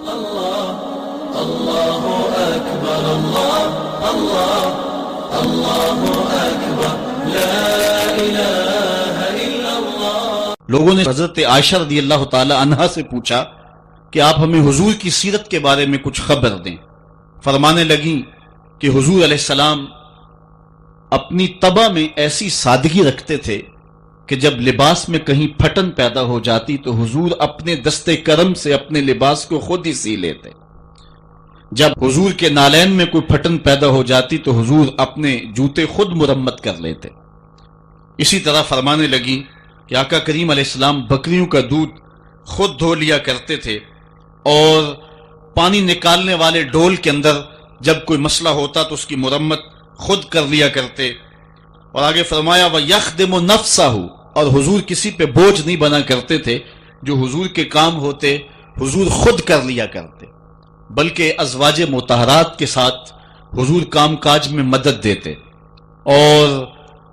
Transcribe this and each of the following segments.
اللہ اکبر اللہ اللہ اللہ اکبر لا الہ الا اللہ۔ لوگوں نے حضرت عائشہ رضی اللہ تعالی عنہا سے پوچھا کہ آپ ہمیں حضور کی سیرت کے بارے میں کچھ خبر دیں۔ فرمانے لگیں کہ حضور علیہ السلام اپنی طبع میں ایسی سادگی رکھتے تھے کہ جب لباس میں کہیں پھٹن پیدا ہو جاتی تو حضور اپنے دستے کرم سے اپنے لباس کو خود ہی سی لیتے۔ جب حضور کے نالین میں کوئی پھٹن پیدا ہو جاتی تو حضور اپنے جوتے خود مرمت کر لیتے۔ اسی طرح فرمانے لگیں کہ آقا کریم علیہ السلام بکریوں کا دودھ خود دھو لیا کرتے تھے اور پانی نکالنے والے ڈول کے اندر جب کوئی مسئلہ ہوتا تو اس کی مرمت خود کر لیا کرتے۔ اور آگے فرمایا وَيَخْدِمُ نَفْسَهُ، اور حضور کسی پہ بوجھ نہیں بنا کرتے تھے، جو حضور کے کام ہوتے حضور خود کر لیا کرتے، بلکہ ازواج مطہرات کے ساتھ حضور کام کاج میں مدد دیتے اور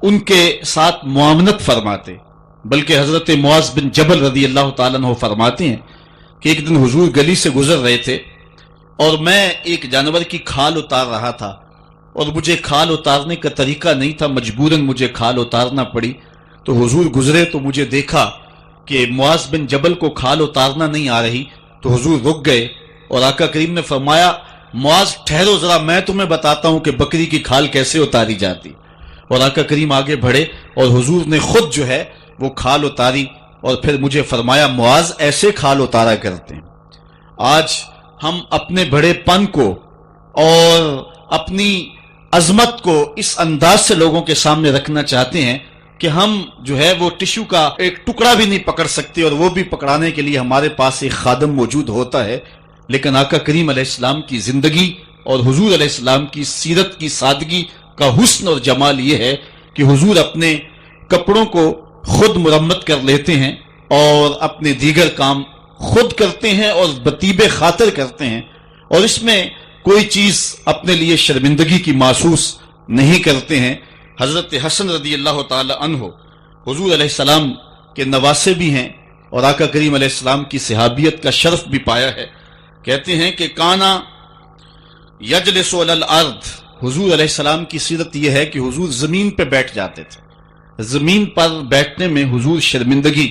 ان کے ساتھ معاونت فرماتے۔ بلکہ حضرت معاذ بن جبل رضی اللہ تعالیٰ عنہ فرماتے ہیں کہ ایک دن حضور گلی سے گزر رہے تھے اور میں ایک جانور کی کھال اتار رہا تھا اور مجھے کھال اتارنے کا طریقہ نہیں تھا، مجبوراً مجھے کھال اتارنا پڑی۔ تو حضور گزرے تو مجھے دیکھا کہ معاذ بن جبل کو کھال اتارنا نہیں آ رہی، تو حضور رک گئے اور آقا کریم نے فرمایا معاذ ٹھہرو ذرا، میں تمہیں بتاتا ہوں کہ بکری کی کھال کیسے اتاری جاتی۔ اور آقا کریم آگے بڑھے اور حضور نے خود جو ہے وہ کھال اتاری اور پھر مجھے فرمایا معاذ ایسے کھال اتارا کرتے ہیں۔ آج ہم اپنے بڑے پن کو اور اپنی عظمت کو اس انداز سے لوگوں کے سامنے رکھنا چاہتے ہیں کہ ہم جو ہے وہ ٹشو کا ایک ٹکڑا بھی نہیں پکڑ سکتے، اور وہ بھی پکڑانے کے لیے ہمارے پاس ایک خادم موجود ہوتا ہے۔ لیکن آقا کریم علیہ السلام کی زندگی اور حضور علیہ السلام کی سیرت کی سادگی کا حسن اور جمال یہ ہے کہ حضور اپنے کپڑوں کو خود مرمت کر لیتے ہیں اور اپنے دیگر کام خود کرتے ہیں اور بطیب خاطر کرتے ہیں، اور اس میں کوئی چیز اپنے لیے شرمندگی کی محسوس نہیں کرتے ہیں۔ حضرت حسن رضی اللہ تعالی عنہ حضور علیہ السلام کے نواسے بھی ہیں اور آقا کریم علیہ السلام کی صحابیت کا شرف بھی پایا ہے۔ کہتے ہیں کہ کانا یجلس علی الارض، حضور علیہ السلام کی سیرت یہ ہے کہ حضور زمین پہ بیٹھ جاتے تھے۔ زمین پر بیٹھنے میں حضور شرمندگی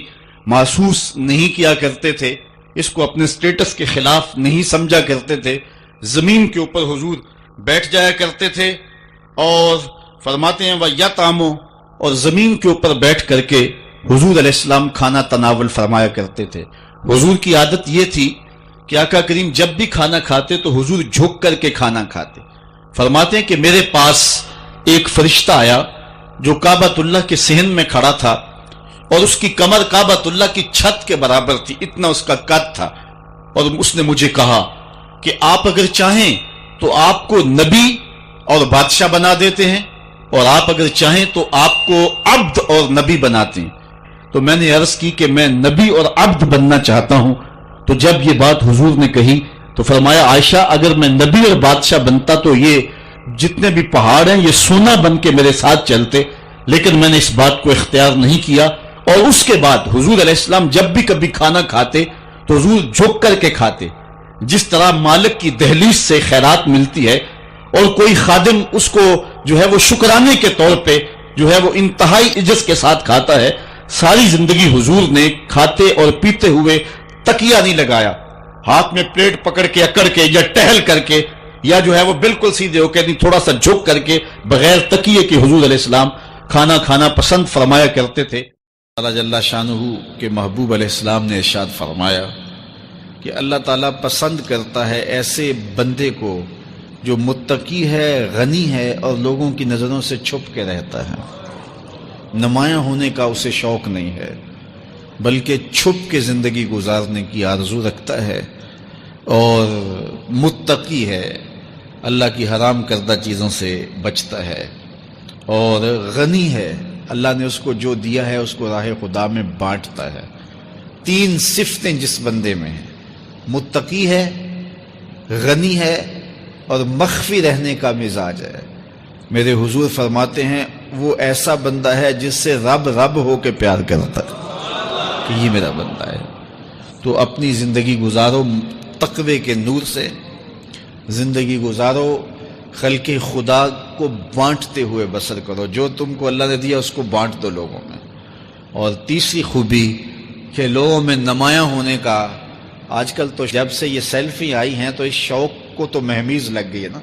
محسوس نہیں کیا کرتے تھے، اس کو اپنے سٹیٹس کے خلاف نہیں سمجھا کرتے تھے۔ زمین کے اوپر حضور بیٹھ جایا کرتے تھے اور فرماتے ہیں وَيَطْعَمُ، اور زمین کے اوپر بیٹھ کر کے حضور علیہ السلام کھانا تناول فرمایا کرتے تھے۔ حضور کی عادت یہ تھی کہ آقا کریم جب بھی کھانا کھاتے تو حضور جھک کر کے کھانا کھاتے۔ فرماتے ہیں کہ میرے پاس ایک فرشتہ آیا جو کعبۃ اللہ کے صحن میں کھڑا تھا اور اس کی کمر کعبۃ اللہ کی چھت کے برابر تھی، اتنا اس کا قد تھا، اور اس نے مجھے کہا کہ آپ اگر چاہیں تو آپ کو نبی اور بادشاہ بنا دیتے ہیں، اور آپ اگر چاہیں تو آپ کو عبد اور نبی بناتے ہیں۔ تو میں نے عرض کی کہ میں نبی اور عبد بننا چاہتا ہوں۔ تو جب یہ بات حضور نے کہی تو فرمایا عائشہ اگر میں نبی اور بادشاہ بنتا تو یہ جتنے بھی پہاڑ ہیں یہ سونا بن کے میرے ساتھ چلتے، لیکن میں نے اس بات کو اختیار نہیں کیا۔ اور اس کے بعد حضور علیہ السلام جب بھی کبھی کھانا کھاتے تو حضور جھک کر کے کھاتے، جس طرح مالک کی دہلیز سے خیرات ملتی ہے اور کوئی خادم اس کو جو ہے وہ شکرانے کے طور پہ جو ہے وہ انتہائی عجز کے ساتھ کھاتا ہے۔ ساری زندگی حضور نے کھاتے اور پیتے ہوئے تکیہ نہیں لگایا، ہاتھ میں پلیٹ پکڑ کے اکڑ کے یا ٹہل کر کے یا جو ہے وہ بالکل سیدھے ہو کے نہیں، تھوڑا سا جھک کر کے بغیر تکیے کے حضور علیہ السلام کھانا کھانا پسند فرمایا کرتے تھے۔ اللہ جل شانہ کے محبوب علیہ السلام نے ارشاد فرمایا کہ اللہ تعالیٰ پسند کرتا ہے ایسے بندے کو جو متقی ہے، غنی ہے اور لوگوں کی نظروں سے چھپ کے رہتا ہے۔ نمایاں ہونے کا اسے شوق نہیں ہے، بلکہ چھپ کے زندگی گزارنے کی آرزو رکھتا ہے، اور متقی ہے، اللہ کی حرام کردہ چیزوں سے بچتا ہے، اور غنی ہے، اللہ نے اس کو جو دیا ہے اس کو راہ خدا میں بانٹتا ہے۔ تین صفتیں جس بندے میں ہیں، متقی ہے، غنی ہے اور مخفی رہنے کا مزاج ہے۔ میرے حضور فرماتے ہیں وہ ایسا بندہ ہے جس سے رب ہو کے پیار کرتا ہے کہ یہ میرا بندہ ہے۔ تو اپنی زندگی گزارو تقوی کے نور سے زندگی گزارو، خلق خدا کو بانٹتے ہوئے بسر کرو، جو تم کو اللہ نے دیا اس کو بانٹ دو لوگوں میں۔ اور تیسری خوبی کہ لوگوں میں نمایاں ہونے کا، آج کل تو جب سے یہ سیلفی آئی ہیں تو اس شوق کو تو مہمیز لگ گئی ہے نا،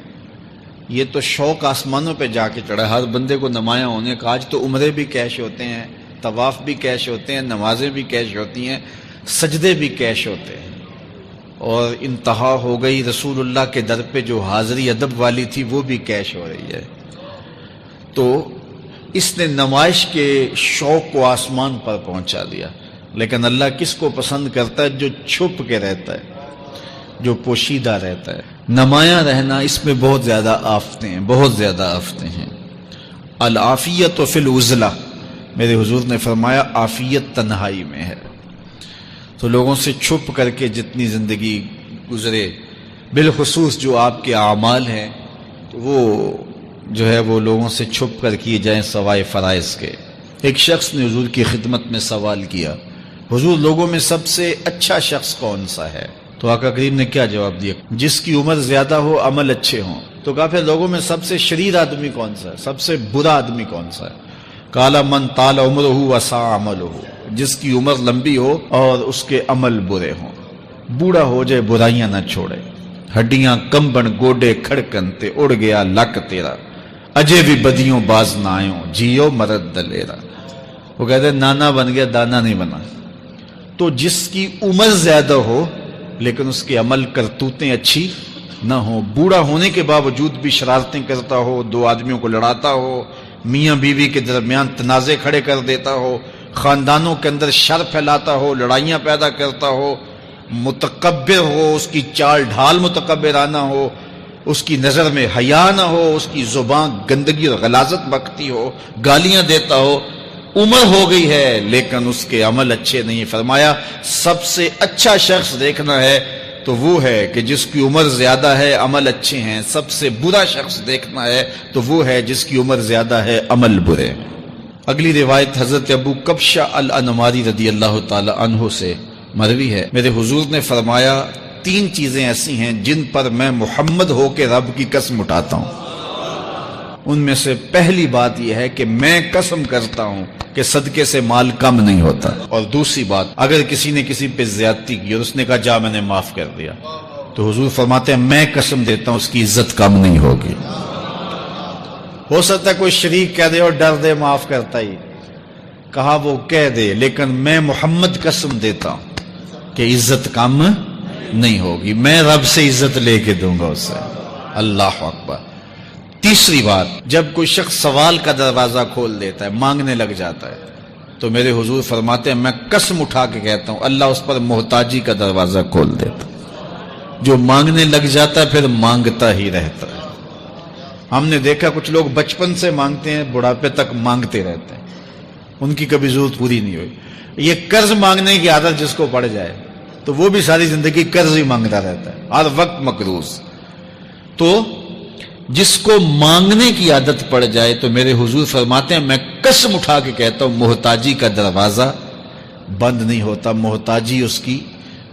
یہ تو شوق آسمانوں پہ جا کے چڑھا ہر بندے کو نمایاں ہونے کا۔ آج تو عمرے بھی کیش ہوتے ہیں، طواف بھی کیش ہوتے ہیں، نمازیں بھی کیش ہوتی ہیں، سجدے بھی کیش ہوتے ہیں، اور انتہا ہو گئی رسول اللہ کے در پہ جو حاضری ادب والی تھی وہ بھی کیش ہو رہی ہے۔ تو اس نے نمائش کے شوق کو آسمان پر پہنچا دیا۔ لیکن اللہ کس کو پسند کرتا ہے؟ جو چھپ کے رہتا ہے، جو پوشیدہ رہتا ہے۔ نمایاں رہنا اس میں بہت زیادہ آفتیں ہیں، بہت زیادہ آفتیں ہیں۔ العافیت فی العزلہ، میرے حضور نے فرمایا عافیت تنہائی میں ہے۔ تو لوگوں سے چھپ کر کے جتنی زندگی گزرے، بالخصوص جو آپ کے اعمال ہیں وہ جو ہے وہ لوگوں سے چھپ کر کیے جائیں سوائے فرائض کے۔ ایک شخص نے حضور کی خدمت میں سوال کیا، حضور لوگوں میں سب سے اچھا شخص کون سا ہے؟ تو آقا کریم نے کیا جواب دیا؟ جس کی عمر زیادہ ہو، عمل اچھے ہوں۔ تو کہا پھر لوگوں میں سب سے شریر آدمی کون سا ہے؟ سب سے برا آدمی کون سا ہے؟ قال من طال عمرہ وساء عملہ، جس کی عمر لمبی ہو اور اس کے عمل برے ہوں، بوڑھا ہو جائے برائیاں نہ چھوڑے، ہڈیاں کمبن گوڈے کھڑکن تے اڑ گیا لک تیرا، اجے بھی بدیوں باز نہ آئوں، جیو مرد دلیرا۔ وہ کہتے ہیں نانا بن گیا دانا نہیں بنا۔ تو جس کی عمر زیادہ ہو لیکن اس کے عمل کرتوتیں اچھی نہ ہو، بوڑھا ہونے کے باوجود بھی شرارتیں کرتا ہو، دو آدمیوں کو لڑاتا ہو، میاں بیوی کے درمیان تنازع کھڑے کر دیتا ہو، خاندانوں کے اندر شر پھیلاتا ہو، لڑائیاں پیدا کرتا ہو، متکبر ہو، اس کی چال ڈھال متکبرانہ ہو، اس کی نظر میں حیا نہ ہو، اس کی زبان گندگی اور غلاظت بکتی ہو، گالیاں دیتا ہو، عمر ہو گئی ہے لیکن اس کے عمل اچھے نہیں۔ فرمایا سب سے اچھا شخص دیکھنا ہے تو وہ ہے کہ جس کی عمر زیادہ ہے، عمل اچھے ہیں۔ سب سے برا شخص دیکھنا ہے تو وہ ہے جس کی عمر زیادہ ہے، عمل برے۔ اگلی روایت حضرت ابو کبشہ الانماری رضی اللہ تعالی عنہ سے مروی ہے، میرے حضور نے فرمایا 3 چیزیں ایسی ہیں جن پر میں محمد ہو کے رب کی قسم اٹھاتا ہوں۔ ان میں سے پہلی بات یہ ہے کہ میں قسم کرتا ہوں کہ صدقے سے مال کم نہیں ہوتا، اور دوسری بات اگر کسی نے کسی پہ زیادتی کی اور اس نے کہا جا میں نے معاف کر دیا، تو حضور فرماتے ہیں میں قسم دیتا ہوں اس کی عزت کم نہیں ہوگی۔ ہو سکتا ہے کوئی شریک کہہ دے اور ڈر دے معاف کرتا ہی، کہا وہ کہہ دے، لیکن میں محمد قسم دیتا ہوں کہ عزت کم نہیں ہوگی، میں رب سے عزت لے کے دوں گا اسے۔ اللہ اکبر۔ تیسری بات، جب کوئی شخص سوال کا دروازہ کھول دیتا ہے، مانگنے لگ جاتا ہے، تو میرے حضور فرماتے ہیں میں قسم اٹھا کے کہتا ہوں اللہ اس پر محتاجی کا دروازہ کھول دیتا ہے۔ جو مانگنے لگ جاتا ہے پھر مانگتا ہی رہتا ہے۔ ہم نے دیکھا کچھ لوگ بچپن سے مانگتے ہیں، بڑھاپے تک مانگتے رہتے ہیں، ان کی کبھی ضرورت پوری نہیں ہوئی۔ یہ قرض مانگنے کی عادت جس کو پڑ جائے تو وہ بھی ساری زندگی قرض ہی مانگتا رہتا ہے، ہر وقت مقروض۔ تو جس کو مانگنے کی عادت پڑ جائے تو میرے حضور فرماتے ہیں میں قسم اٹھا کے کہتا ہوں محتاجی کا دروازہ بند نہیں ہوتا، محتاجی اس کی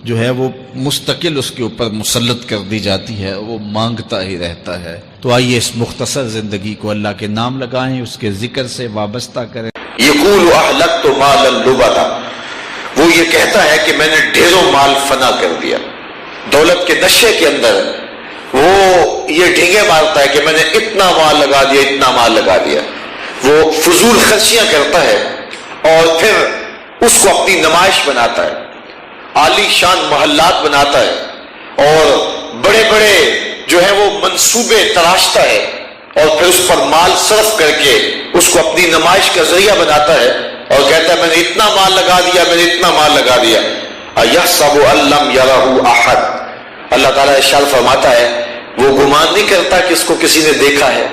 جو ہے وہ مستقل اس کے اوپر مسلط کر دی جاتی ہے، وہ مانگتا ہی رہتا ہے۔ تو آئیے اس مختصر زندگی کو اللہ کے نام لگائیں، اس کے ذکر سے وابستہ کریں۔ یقول اہلکت مالا لبدا، وہ یہ کہتا ہے کہ میں نے ڈھیروں مال فنا کر دیا، دولت کے نشے کے اندر وہ یہ ڈھینگے مارتا ہے کہ میں نے اتنا مال لگا دیا، اتنا مال لگا دیا۔ وہ فضول خرچیاں کرتا ہے اور پھر اس کو اپنی نمائش بناتا ہے، عالی شان محلات بناتا ہے اور بڑے بڑے جو ہے وہ منصوبے تراشتا ہے اور پھر اس پر مال صرف کر کے اس کو اپنی نمائش کا ذریعہ بناتا ہے اور کہتا ہے میں نے اتنا مال لگا دیا، میں نے اتنا مال لگا دیا۔ اَيَحْسَبُ أَن لَّمْ يَرَهُ أَحَدٌ، اللہ تعالیٰ ارشاد فرماتا ہے وہ گمان نہیں کرتا کہ اس کو کسی نے دیکھا ہے،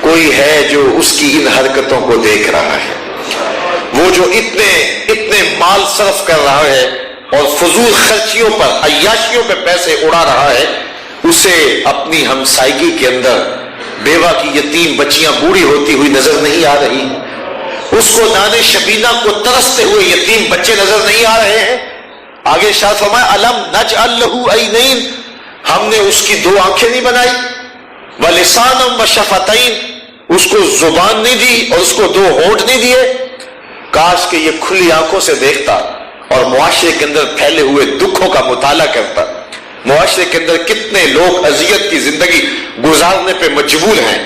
کوئی ہے جو اس کی ان حرکتوں کو دیکھ رہا ہے۔ وہ جو اتنے مال صرف کر رہا ہے اور فضول خرچیوں پر، عیاشیوں پہ پیسے اڑا رہا ہے، اسے اپنی ہمسائیگی کے اندر بیوہ کی یتیم بچیاں بوڑھی ہوتی ہوئی نظر نہیں آ رہی، اس کو نان شبینہ کو ترستے ہوئے یتیم بچے نظر نہیں آ رہے ہیں۔ آگے شاہ فرمایا الم نجعل لہ عینین، ہم نے اس کی 2 آنکھیں نہیں بنائی، ولسانا وشفتین، اس کو زبان نہیں دی اور اس کو 2 ہونٹ نہیں دیے، کاش کہ یہ کھلی آنکھوں سے دیکھتا اور معاشرے کے اندر پھیلے ہوئے دکھوں کا مطالعہ کرتا۔ معاشرے کے اندر کتنے لوگ اذیت کی زندگی گزارنے پہ مجبور ہیں،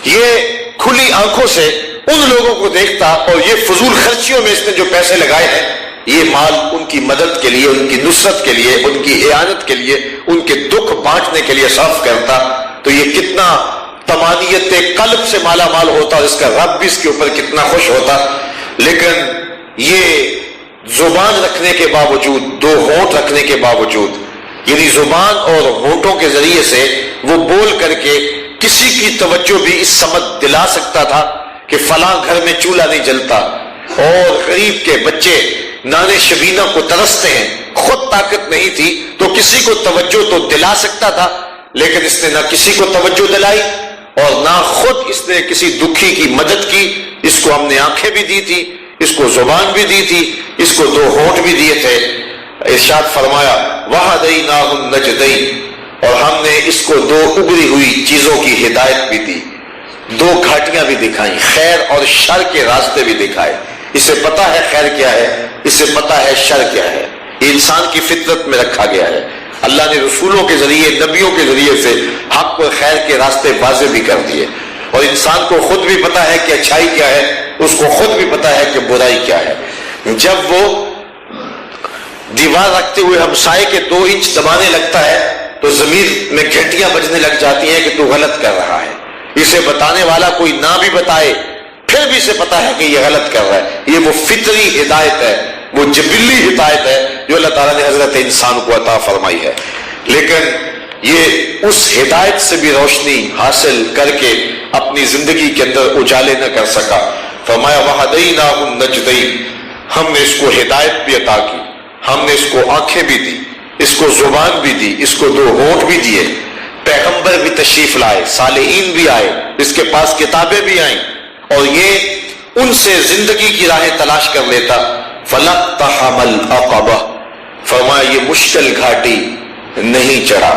یہ کھلی آنکھوں سے ان لوگوں کو دیکھتا اور یہ فضول خرچیوں میں اس نے جو پیسے لگائے ہیں یہ مال ان کی مدد کے لیے، ان کی نصرت کے لیے، ان کی اعانت کے لیے، ان کے دکھ بانٹنے کے لیے صرف کرتا، تو یہ کتنا طمانیت قلب سے مالا مال ہوتا اور اس کا رب بھی اس کے اوپر کتنا خوش ہوتا۔ لیکن یہ زبان رکھنے کے باوجود، 2 ہونٹ رکھنے کے باوجود، یعنی زبان اور ہونٹوں کے ذریعے سے وہ بول کر کے کسی کی توجہ بھی اس سمت دلا سکتا تھا کہ فلاں گھر میں چولہا نہیں جلتا اور غریب کے بچے نانے شبینہ کو ترستے ہیں، خود طاقت نہیں تھی تو کسی کو توجہ تو دلا سکتا تھا، لیکن اس نے نہ کسی کو توجہ دلائی اور نہ خود اس نے کسی دکھی کی مدد کی۔ اس کو ہم نے آنکھیں بھی دی تھی، اس کو زبان بھی دی تھی، اس کو 2 ہونٹ بھی دیے تھے۔ ارشاد فرمایا وَهَدَيْنَاهُ النَّجْدَيْنِ، اور ہم نے اس کو 2 اگری ہوئی چیزوں کی ہدایت بھی دی، 2 گھاٹیاں بھی دکھائیں، خیر اور شر کے راستے بھی دکھائے۔ اسے پتا ہے خیر کیا ہے، اسے پتا ہے شر کیا ہے، یہ انسان کی فطرت میں رکھا گیا ہے۔ اللہ نے رسولوں کے ذریعے، نبیوں کے ذریعے سے حق اور خیر کے راستے واضح بھی کر دیے، اور انسان کو خود بھی پتا ہے کہ اچھائی کیا ہے، اس کو خود بھی پتا ہے کہ برائی کیا ہے۔ جب وہ دیوار رکھتے ہوئے ہمسائے کے 2 انچ دبانے لگتا ہے تو ضمیر میں گھنٹیاں بجنے لگ جاتی ہیں کہ تو غلط کر رہا ہے۔ اسے بتانے والا کوئی نہ بھی بتائے پھر بھی اسے پتا ہے کہ یہ غلط کر رہا ہے۔ یہ وہ فطری ہدایت ہے، وہ جبلی ہدایت ہے جو اللہ تعالیٰ نے حضرت انسان کو عطا فرمائی ہے، لیکن یہ اس ہدایت سے بھی روشنی حاصل کر کے اپنی زندگی کے اندر اجالے نہ کر سکا۔ فرمایا وَهَدَيْنَاهُ النَّجْدَيْنِ، ہم نے اس کو ہدایت بھی عطا کی، ہم نے اس کو آنکھیں بھی دی، اس کو زبان بھی دی، اس کو 2 ہونٹ بھی دیے، پیغمبر بھی تشریف لائے، صالحین بھی آئے، اس کے پاس کتابیں بھی آئیں، اور یہ ان سے زندگی کی راہیں تلاش کر لیتا۔ فَلَقْتَحَمَ الْعَقَبَةَ، فرمایا یہ مشکل گھاٹی نہیں چڑھا۔